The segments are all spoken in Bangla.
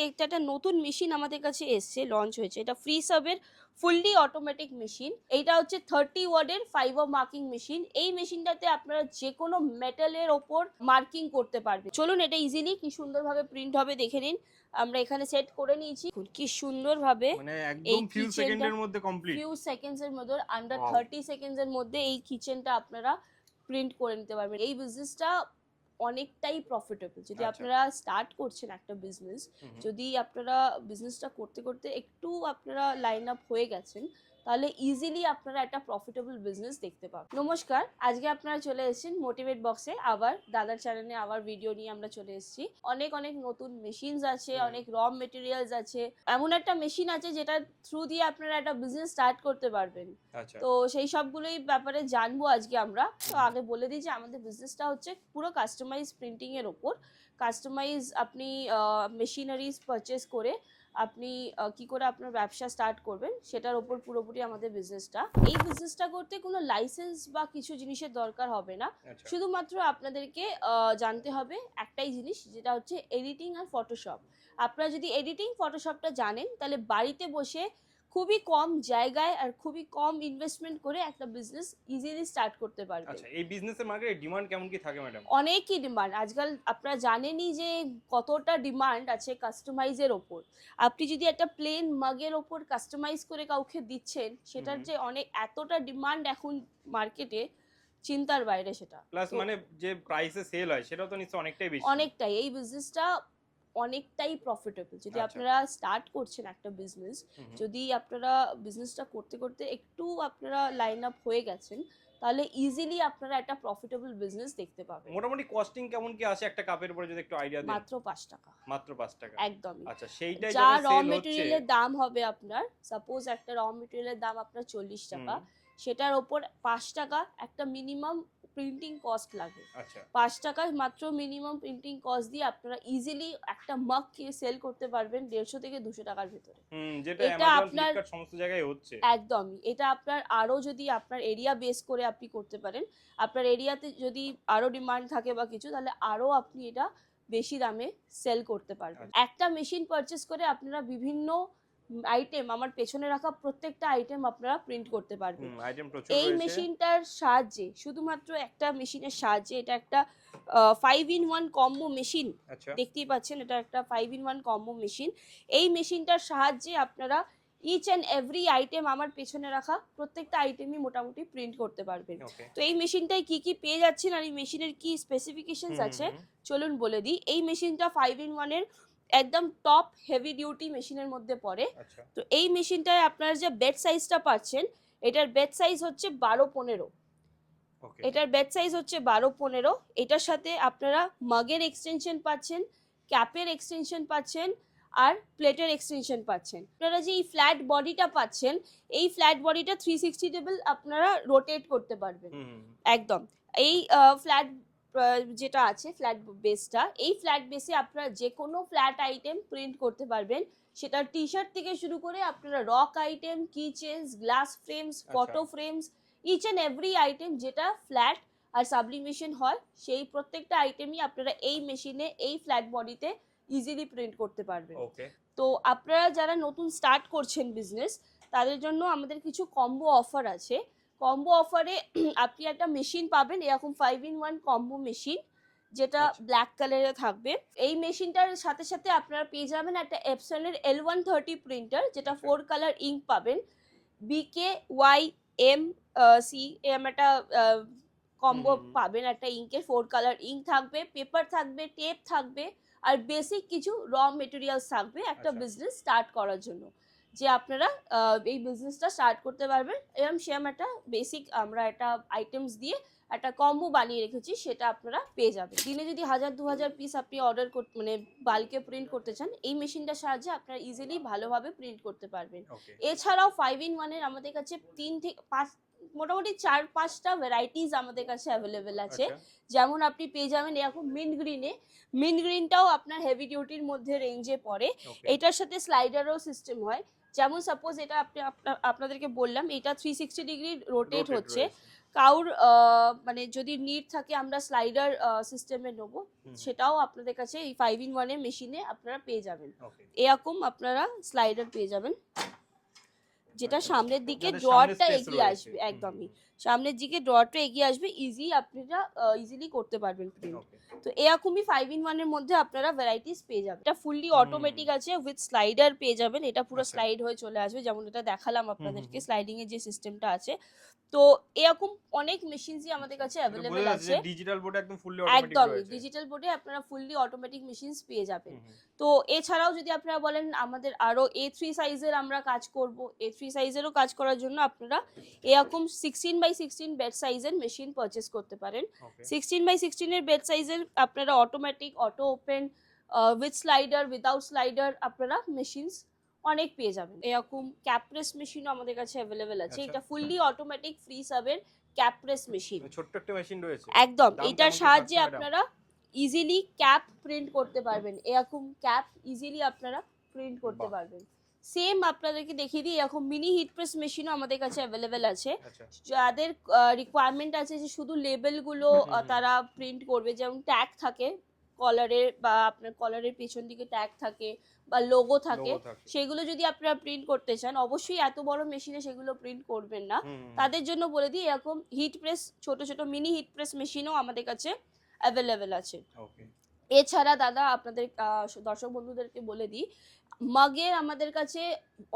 একটা নতুন মেশিন আমাদের কাছে এসছে, লঞ্চ হয়েছে। এটা ফ্রি সাবের ফুললি অটোমেটিক মেশিন। এইটা হচ্ছে 30 ওয়ার্ডের ফাইবার মার্কিং মেশিন। এই মেশিনটাতে আপনারা যে কোনো মেটালের ওপর মার্কিং করতে পারবেন। চলুন এটা ইজিলি কি সুন্দরভাবে প্রিন্ট হবে দেখে নিন। আমরা এখানে সেট করে নিয়েছি, কি সুন্দরভাবে মানে একদম ফিউ সেকেন্ডের মধ্যে কমপ্লিট, ফিউ সেকেন্ডস এর মধ্যে, আন্ডার 30 সেকেন্ডস এর মধ্যে এই কিচেনটা আপনারা প্রিন্ট করে নিতে পারবেন। এই বিজনেসটা অনেকটাই প্রফিটেবল। যদি আপনারা স্টার্ট করছেন একটা বিজনেস, যদি আপনারা বিজনেসটা করতে করতে একটু আপনারা লাইন আপ হয়ে গেছেন, তাহলে ইজিলি আপনারা একটা প্রফিটেবল বিজনেস দেখতে পাবেন। নমস্কার, আজকে আপনারা চলে এসেছেন মোটিভেট বক্সে, আবার দাদার চ্যানেলে আবার ভিডিও নিয়ে আমরা চলে এসেছি। অনেক নতুন মেশিনস আছে, অনেক র মেটেরিয়ালস আছে, এমন একটা মেশিন আছে যেটা থ্রু দিয়ে আপনারা একটা বিজনেস স্টার্ট করতে পারবেন। তো সেই সবগুলোই ব্যাপারে জানবো আজকে আমরা। তো আগে বলে দিই যে আমাদের বিজনেসটা হচ্ছে পুরো কাস্টমাইজ প্রিন্টিং এর ওপর। কাস্টমাইজ আপনি মেশিনারিজ পারচেস করে আপনি কি করে আপনার ব্যবসা স্টার্ট করবেন সেটার ওপর পুরোপুরি আমাদের বিজনেসটা। এই বিজনেসটা করতে কোনো লাইসেন্স বা কিছু জিনিসের দরকার হবে না। শুধুমাত্র আপনাদেরকে জানতে হবে একটাই জিনিস, যেটা হচ্ছে এডিটিং আর ফটোশপ। আপনারা যদি এডিটিং ফটোশপটা জানেন, তাহলে বাড়িতে বসে খুবই কম জায়গায় আর খুবই কম ইনভেস্টমেন্ট করে একটা বিজনেস ইজিলি স্টার্ট করতে পারবেন। আচ্ছা, এই বিজনেসের মার্কেটে ডিমান্ড কেমন কি থাকে ম্যাডাম? অনেকই ডিমান্ড আজকাল। আপনারা জানেনই যে কতটা ডিমান্ড আছে কাস্টমাইজের ওপর। আপনি যদি একটা প্লেন মাগের ওপর কাস্টমাইজ করে কাউকে দিচ্ছেন, সেটার যে এতটা ডিমান্ড এখন মার্কেটে, চিন্তার বাইরে সেটা। প্লাস মানে যে প্রাইসে সেল হয় সেটাও তো নিশ্চয়ই অনেকটাই বেশি। অনেকটাই। এই বিজনেসটা অনেকটাই প্রফিটেবল। যদি আপনারা স্টার্ট করছেন একটা বিজনেস, যদি আপনারা বিজনেসটা করতে করতে একটু আপনারা লাইন আপ হয়ে গেছেন, তাহলে ইজিলি আপনারা একটা প্রফিটেবল বিজনেস দেখতে পাবেন। মোটামুটি কস্টিং কেমন কি আসে একটা কাপের উপরে যদি একটু আইডিয়া দেন? মাত্র 5 টাকা। মাত্র 5 টাকা? একদমই। আচ্ছা, সেইটাই যা যখন র সেল হচ্ছে, মেটেরিয়ালের দাম হবে আপনার, সাপোজ একটা র মেটেরিয়ালের দাম আপনার 40 টাকা, সেটার ওপর 5 টাকা একটা মিনিমাম প্রিন্টিং কস্ট লাগে। আচ্ছা, 5 টাকা মাত্র মিনিমাম প্রিন্টিং কস্ট দিয়ে আপনারা ইজিলি একটা মাগ কে সেল করতে পারবেন 150 থেকে 200 টাকার ভিতরে। যেটা অ্যামাজন ফ্লিপকার্ট সমস্ত জায়গায় হচ্ছে। একদমই। এটা আপনার আরো যদি আপনার এরিয়া বেস করে আপনি করতে পারেন, আপনার এরিয়াতে যদি আরো ডিমান্ড থাকে বা কিছু, তাহলে আরো আপনি এটা বেশি দামে সেল করতে পারবেন। একটা মেশিন পারচেস করে আপনারা বিভিন্ন আইটেম, আমার পেছনে রাখা প্রত্যেকটা আইটেম আপনারা প্রিন্ট করতে পারবেন এই মেশিনটার সাহায্যে। শুধুমাত্র একটা মেশিনের সাহায্যে, এটা একটা 5-in-1 কম্বো মেশিন। দেখতেই পাচ্ছেন, এটা একটা 5-in-1 কম্বো মেশিন। এই মেশিনটার সাহায্যে আপনারা ইচ অ্যান্ড এভরি আইটেম, আমার পেছনে রাখা প্রত্যেকটা আইটেমই মোটামুটি প্রিন্ট করতে পারবেন। তো এই মেশিনটায় কি কি পেয়ে যাচ্ছেন আর এই মেশিনের কি স্পেসিফিকেশনস আছে চলুন বলে দিই। এই মেশিনটা 5-in-1 এর একদম টপ হেভি ডিউটি মেশিনের মধ্যে পড়ে। তো এই মেশিনটায় আপনারা যে বেড সাইজটা পাচ্ছেন, এটার বেড সাইজ হচ্ছে 12-15। এটার বেড সাইজ হচ্ছে 12-15। এটার সাথে আপনারা মাগের এক্সটেনশন পাচ্ছেন, ক্যাপের এক্সটেনশন পাচ্ছেন আর প্লেটের এক্সটেনশন পাচ্ছেন। আপনারা যে এই ফ্ল্যাট বডিটা পাচ্ছেন, এই ফ্ল্যাট বডিটা 360 ডিগ্রি আপনারা রোটেট করতে পারবেন একদম। এই ফ্ল্যাট যেটা আছে ফ্ল্যাট বেসটা, এই ফ্ল্যাট বেসে আপনারা যে কোনো ফ্ল্যাট আইটেম প্রিন্ট করতে পারবেন। সেটা টি শার্ট থেকে শুরু করে আপনারা rock item, key chains, glass frames, photo frames, each and every item যেটা ফ্ল্যাট আর সাবলিমেশন হয়, সেই প্রত্যেকটা আইটেমই আপনারা এই মেশিনে, এই ফ্ল্যাট বডিতে ইজিলি প্রিন্ট করতে পারবেন। তো আপনারা যারা নতুন স্টার্ট করছেন বিজনেস, তাদের জন্য আমাদের কিছু কম্বো অফার আছে। কম্বো অফারে আপনি একটা মেশিন পাবেন, এরকম 5-in-1 কম্বো মেশিন, যেটা ব্ল্যাক কালারে থাকবে। এই মেশিনটার সাথে সাথে আপনারা পেয়ে যাবেন একটা এপসনের L130 প্রিন্টার, যেটা 4 কালার ইঙ্ক পাবেন। BKYMCM একটা কম্বো পাবেন, একটা ইঙ্কের 4 কালার ইঙ্ক থাকবে, পেপার থাকবে, টেপ থাকবে আর বেসিক কিছু র মেটেরিয়ালস থাকবে একটা বিজনেস স্টার্ট করার জন্য, যে আপনারা এই বিজনেসটা স্টার্ট করতে পারবেন। এরকম সেম একটা বেসিক আমরা একটা আইটেমস দিয়ে একটা কম্বো বানিয়ে রেখেছি, সেটা আপনারা পেয়ে যাবেন। দিনে যদি 1000-2000 পিস আপনি অর্ডার করতে, মানে বাল্কে প্রিন্ট করতে চান, এই মেশিনটার সাহায্যে আপনারা ইজিলি ভালোভাবে প্রিন্ট করতে পারবেন। এছাড়াও 5-in-1 এর আমাদের কাছে 3 থেকে 5 মোটামুটি 4-5টা ভ্যারাইটিস আমাদের কাছে অ্যাভেলেবেল আছে। যেমন আপনি পেয়ে যাবেন এরকম মিন্ট গ্রিনে, মিন্ট গ্রিনটাও আপনার হেভি ডিউটির মধ্যে রেঞ্জে পড়ে। এটার সাথে স্লাইডারও সিস্টেম হয়। যেমন সাপোজ এটা আপনাদেরকে বললাম, এটা 360 ডিগ্রি রোটেট হচ্ছে, কাউর মানে যদি নিড থাকে আমরা স্লাইডার সিস্টেমে নেবো, সেটাও আপনাদের কাছে এই 5-in-1 এর মেশিনে আপনারা পেয়ে যাবেন। এরকম আপনারা স্লাইডার পেয়ে যাবেন, যেটা সামনের দিকে ড্রয়ারটা এগিয়ে আসবে, একদমই সামনের দিকে ড্রয়ারটা এগিয়ে আসবে, আপনারা ইজিলি করতে পারবেন প্রিন্ট। তো এরকমই 5-in-1 এর মধ্যে আপনারা ভ্যারাইটিস পেয়ে যাবেন। এটা ফুললি অটোমেটিক আছে, উইথ স্লাইডার পেয়ে যাবেন, এটা পুরো স্লাইড হয়ে চলে আসবে, যেমন এটা দেখালাম আপনাদেরকে স্লাইডিং এর যে সিস্টেমটা আছে। তো এরকম অনেক মেশিনসই আমাদের কাছে অ্যাভেলেবেল আছে। ডিজিটাল বোর্ডে একদম ফুললি অটোমেটিক একদমই রয়েছে। ডিজিটাল বোর্ডে আপনারা ফুললি অটোমেটিক মেশিনস পেয়ে যাবেন। তো এছাড়াও যদি আপনারা বলেন আমাদের আরো A3 সাইজের আমরা কাজ করব, A3 সাইজেরও কাজ করার জন্য আপনারা এরকম 16x16 বেড সাইজের মেশিন পারচেজ করতে পারেন। 16x16 এর বেড সাইজের আপনারা automatic, auto open, with slider, without slider আপনারা মেশিনস অনেক পেয়ে যাবেন। এরকম ক্যাপ্রেস মেশিনও আমাদের কাছে অ্যাভেলেবেল আছে। এটা ফুললি অটোমেটিক ফ্রি সাবের ক্যাপ্রেস মেশিন, ছোট্ট একটা মেশিন রয়েছে একদম। এটার সাহায্যে আপনারা ইজিলি ক্যাপ প্রিন্ট করতে পারবেন, এরকম ক্যাপ ইজিলি আপনারা প্রিন্ট করতে পারবেন। সেম আপনাদেরকে দেখিয়ে দিই, এরকম মিনি হিট প্রেস মেশিনও আমাদের কাছে অ্যাভেলেবেল আছে। যাদের রিকোয়ারমেন্ট আছে যে শুধু লেবেলগুলো তারা প্রিন্ট করবে, যেমন ট্যাগ থাকে কলারের, বা আপনার কলারের পেছন দিকে ট্যাগ থাকে বা লোগো থাকে, সেগুলো যদি আপনারা প্রিন্ট করতে চান, অবশ্যই এত বড় মেশিনে সেগুলো প্রিন্ট করবেন না। তাদের জন্য বলে দিই এরকম হিট প্রেস, ছোট ছোট মিনি হিট প্রেস মেশিনও আমাদের কাছে অ্যাভেলেবেল আছে। এছাড়া দাদা আপনাদের দর্শক বন্ধুদেরকে বলে দিই, মাগের আমাদের কাছে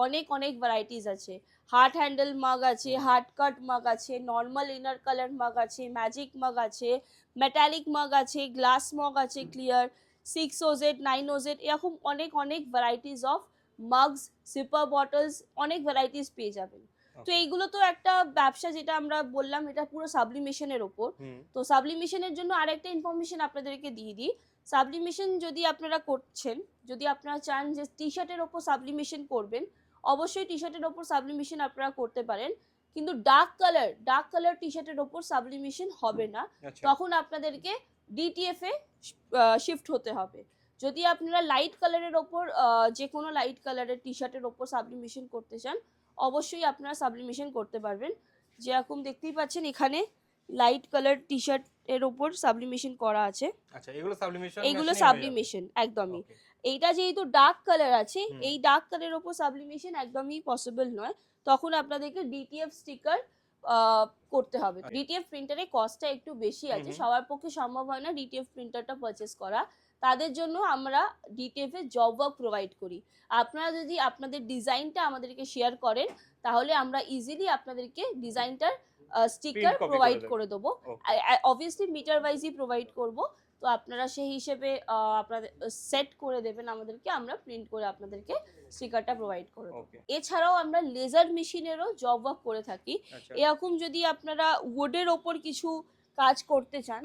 অনেক অনেক ভ্যারাইটিস আছে। হার্ট হ্যান্ডেল মাগ আছে, হার্ট কাট মাগ আছে, নর্মাল ইনার কালার মাগ আছে, ম্যাজিক মাগ আছে, মেটালিক মাগ আছে, গ্লাস মগ আছে ক্লিয়ার, 6OZ 9OZ, এরকম অনেক অনেক ভ্যারাইটিস অফ মাগস, সিপার বটলস, অনেক ভ্যারাইটিস পেয়ে যাবেন। তো এইগুলো তো একটা ব্যবসা, যেটা আমরা বললাম এটা পুরো সাবলিমেশনের ওপর। তো সাবলিমেশনের জন্য আরেকটা ইনফরমেশন আপনাদেরকে দিয়ে দিই। সাবলিমেশন যদি আপনারা করছেন, যদি আপনারা চান যে টি শার্টের ওপর সাবলিমেশন করবেন, অবশ্যই টি শার্টের ওপর সাবলিমেশন আপনারা করতে পারেন, কিন্তু ডার্ক কালার টি শার্টের ওপর সাবলিমেশন হবে না, তখন আপনাদেরকে ডিটিএফ এ শিফট হতে হবে। যদি আপনারা লাইট কালারের ওপর, যে কোনো লাইট কালারের টি শার্টের ওপর সাবলিমেশন করতে চান, অবশ্যই আপনারা সাবলিমেশন করতে পারবেন। যেরকম দেখতেই পাচ্ছেন এখানে লাইট কালার টি শার্ট এর উপর সাবলিমেশন করা আছে। আচ্ছা, এগুলো সাবলিমেশন একদমই। এইটা যেহেতু ডার্ক কালার আছে, এই ডার্ক কালারের উপর সাবলিমেশন একদমই পসিবল নয়, তখন আপনাদেরকে ডিটিএফ স্টিকার করতে হবে। ডিটিএফ প্রিন্টারের কস্টটা একটু বেশি আছে, সবার পক্ষে সম্ভব হয় না ডিটিএফ প্রিন্টারটা পারচেস করা। তাদের জন্য আমরা ডিটিএফ এর জব ওয়ার্ক প্রোভাইড করি। আপনারা যদি আপনাদের ডিজাইনটা আমাদেরকে শেয়ার করেন, তাহলে আমরা ইজিলি আপনাদেরকে ডিজাইনটার স্টিকার প্রোভাইড করে দেবো। অবভিয়াসলি মিটার ওয়াইজই প্রোভাইড করব। তো আপনারা সেই হিসেবে আপনাদের সেট করে দেবেন আমাদেরকে, আমরা প্রিন্ট করে আপনাদেরকে স্টিকারটা প্রোভাইড করে দেবো। এছাড়াও আমরা লেজার মেশিনেরও জব ওয়ার্ক করে থাকি। এরকম যদি আপনারা উডের ওপর কিছু কাজ করতে চান,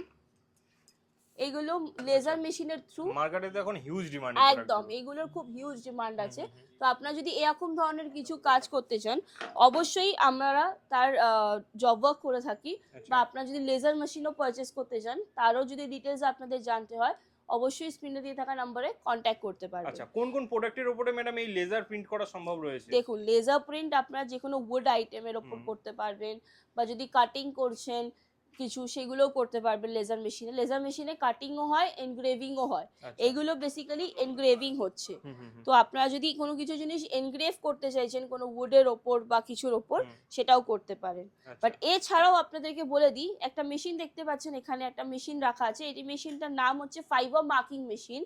এগুলো লেজার মেশিনের থ্রু মার্কেটে তো এখন হিউজ ডিমান্ড, একদম এগুলোর খুব হিউজ ডিমান্ড আছে। তো আপনারা যদি এরকম ধরনের কিছু কাজ করতে চান, অবশ্যই আমরা তার জব ওয়ার্ক করে থাকি। বা আপনারা যদি লেজার মেশিনও পারচেস করতে চান, তারও যদি ডিটেলস আপনাদের জানতে হয়, অবশ্যই স্ক্রিনে দিয়ে থাকা নম্বরে কন্ট্যাক্ট করতে পারবেন। আচ্ছা, কোন কোন প্রোডাক্টের উপরে ম্যাডাম এই লেজার প্রিন্ট করা সম্ভব রয়েছে? দেখুন, লেজার প্রিন্ট আপনারা যে কোনো উড আইটেমের উপর করতে পারবেন, বা যদি কাটিং করছেন কিছু, সেগুলোও করতে পারবেন লেজার মেশিনে। লেজার মেশিনে কাটিংও হয়, এনগ্রেভিংও হয়। এগুলো বেসিক্যালি এনগ্রেভিং হচ্ছে। তো আপনারা যদি কোনো কিছু জিনিস এনগ্রেভ করতে চাইছেন কোনো উডের ওপর বা কিছুর ওপর, সেটাও করতে পারেন। বাট এছাড়াও আপনাদেরকে বলে দিই, একটা মেশিন দেখতে পাচ্ছেন এখানে, একটা মেশিন রাখা আছে। এই মেশিনটার নাম হচ্ছে ফাইবার মার্কিং মেশিন।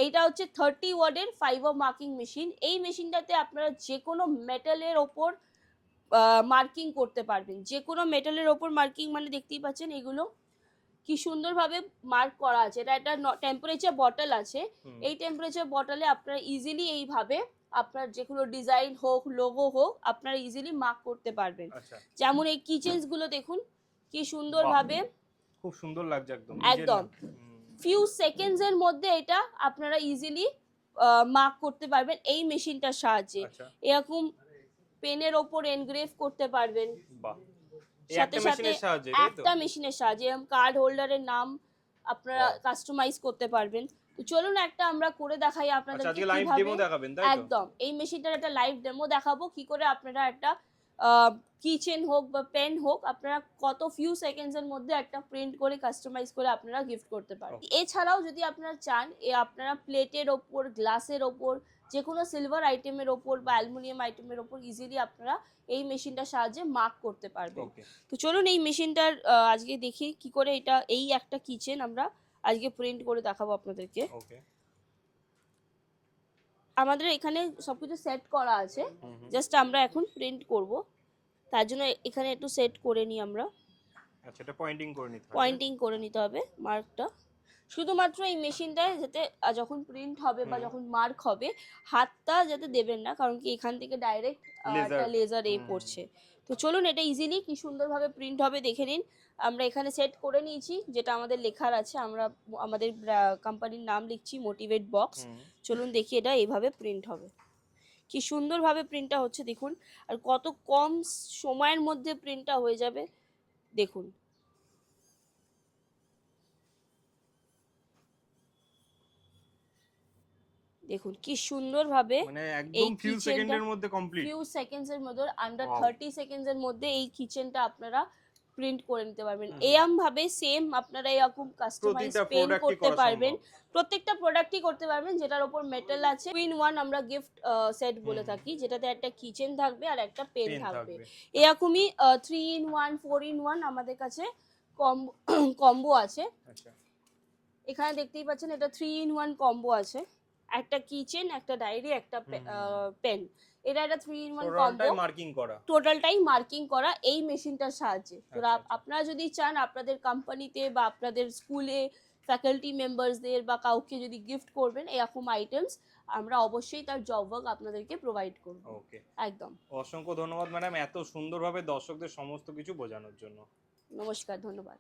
এইটা হচ্ছে 30 ওয়াটের ফাইবার মার্কিং মেশিন। এই মেশিনটাতে আপনারা যে কোনো মেটালের ওপর মার্কিং করতে পারবেন। যে কোনো মেটালের ওপর মার্কিং, মানে দেখতেই পাচ্ছেন এগুলো কি সুন্দরভাবে মার্ক করা আছে। এটা একটা টেম্পারেচার বটল আছে। এই টেম্পারেচার বটলে আপনারা ইজিলি এইভাবে আপনার যে কোনো ডিজাইন হোক, লোগো হোক, আপনারা ইজিলি মার্ক করতে পারবেন। যেমন এই কিচেনস গুলো দেখুন কি সুন্দরভাবে, খুব সুন্দর লাগছে একদম ফিউ সেকেন্ডস এর মধ্যে এটা আপনারা ইজিলি মার্ক করতে পারবেন এই মেশিনটার সাহায্যে। এরকম পেনের ওপর এনগ্রেভ করতে পারবেন সাথে সাথে একটা মেশিনের সাহায্যে। এরকম কার্ড হোল্ডারের নাম আপনারা কাস্টমাইজ করতে পারবেন। তো চলুন একটা আমরা করে দেখাই আপনাদেরকে কিভাবে। একদম এই মেশিনটার একটা লাইভ ডেমো দেখাবো, কি করে আপনারা একটা কিচেন হোক বা পেন হোক, আপনারা কত ফিউ সেকেন্ডসের মধ্যে একটা প্রিন্ট করে কাস্টমাইজ করে আপনারা গিফট করতে পারেন। এছাড়াও যদি আপনারা চান আপনারা প্লেটের ওপর, গ্লাসের ওপর, যে কোনো সিলভার আইটেমের ওপর বা অ্যালুমিনিয়াম আইটেমের ওপর ইজিলি আপনারা এই মেশিনটার সাহায্যে মার্ক করতে পারবেন। তো চলুন এই মেশিনটার আজকে দেখি কি করে এটা, এই একটা কিচেন আমরা আজকে প্রিন্ট করে দেখাবো আপনাদেরকে। আমাদের এখানে সবকিছু সেট করা আছে, জাস্ট আমরা এখন প্রিন্ট করব, তার জন্য এখানে একটু সেট করে নিই আমরা। আচ্ছা, এটা পয়েন্টিং করে নিতে হবে মার্কটা। শুধুমাত্র এই মেশিনটায় যাতে যখন প্রিন্ট হবে বা যখন মার্ক হবে হাতটা যাতে দেবেন না, কারণ কি এখান থেকে ডাইরেক্ট একটা লেজার পড়ছে। তো চলুন এটা ইজিলি কি সুন্দরভাবে প্রিন্ট হবে দেখে নিন। আমরা এখানে সেট করে নিয়েছি, যেটা আমাদের লেখার আছে, আমরা আমাদের কোম্পানির নাম লিখছি মোটিভেট বক্স। চলুন দেখি এটা এইভাবে প্রিন্ট হবে, কি সুন্দরভাবে প্রিন্টটা হচ্ছে দেখুন, আর কত কম সময়ের মধ্যে প্রিন্টটা হয়ে যাবে দেখুন। দেখুন কি সুন্দরভাবে, মানে একদম ফিউ সেকেন্ডের মধ্যে কমপ্লিট, ফিউ সেকেন্ডসের মধ্যে, আন্ডার 30 সেকেন্ডসের মধ্যে এই কিচেনটা আপনারা প্রিন্ট করে নিতে পারবেন। এরকম ভাবে সেম আপনারা এরকম কাস্টমাইজ পেন করতে পারবেন, প্রত্যেকটা প্রোডাক্টই করতে পারবেন যেটার উপর মেটাল আছে। 2 in 1 আমরা গিফট সেট বলে থাকি, যেটাতে একটা কিচেন থাকবে আর একটা পেন থাকবে। এরকমই 3 in 1, 4 in 1 আমাদের কাছে কম্বো আছে। এখানে দেখতেই পাচ্ছেন এটা 3 in 1 কম্বো আছে, একটা কিচেন, একটা ডায়েরি, একটা পেন। এটা একটা 3 in 1 কম্বো, টোটালটাই মার্কিং করা এই মেশিনটার সাহায্যে। তো আপনারা যদি চান আপনাদের কোম্পানিতে বা আপনাদের স্কুলে ফ্যাকাল্টি মেম্বারসদের বা কাউকে যদি গিফট করবেন এরকম আইটেমস, আমরা অবশ্যই তার জব ওয়ার্ক আপনাদেরকে প্রোভাইড করব। একদম। অসংখ্য ধন্যবাদ ম্যাডাম এত সুন্দরভাবে দর্শকদের সমস্ত কিছু বোঝানোর জন্য। নমস্কার, ধন্যবাদ।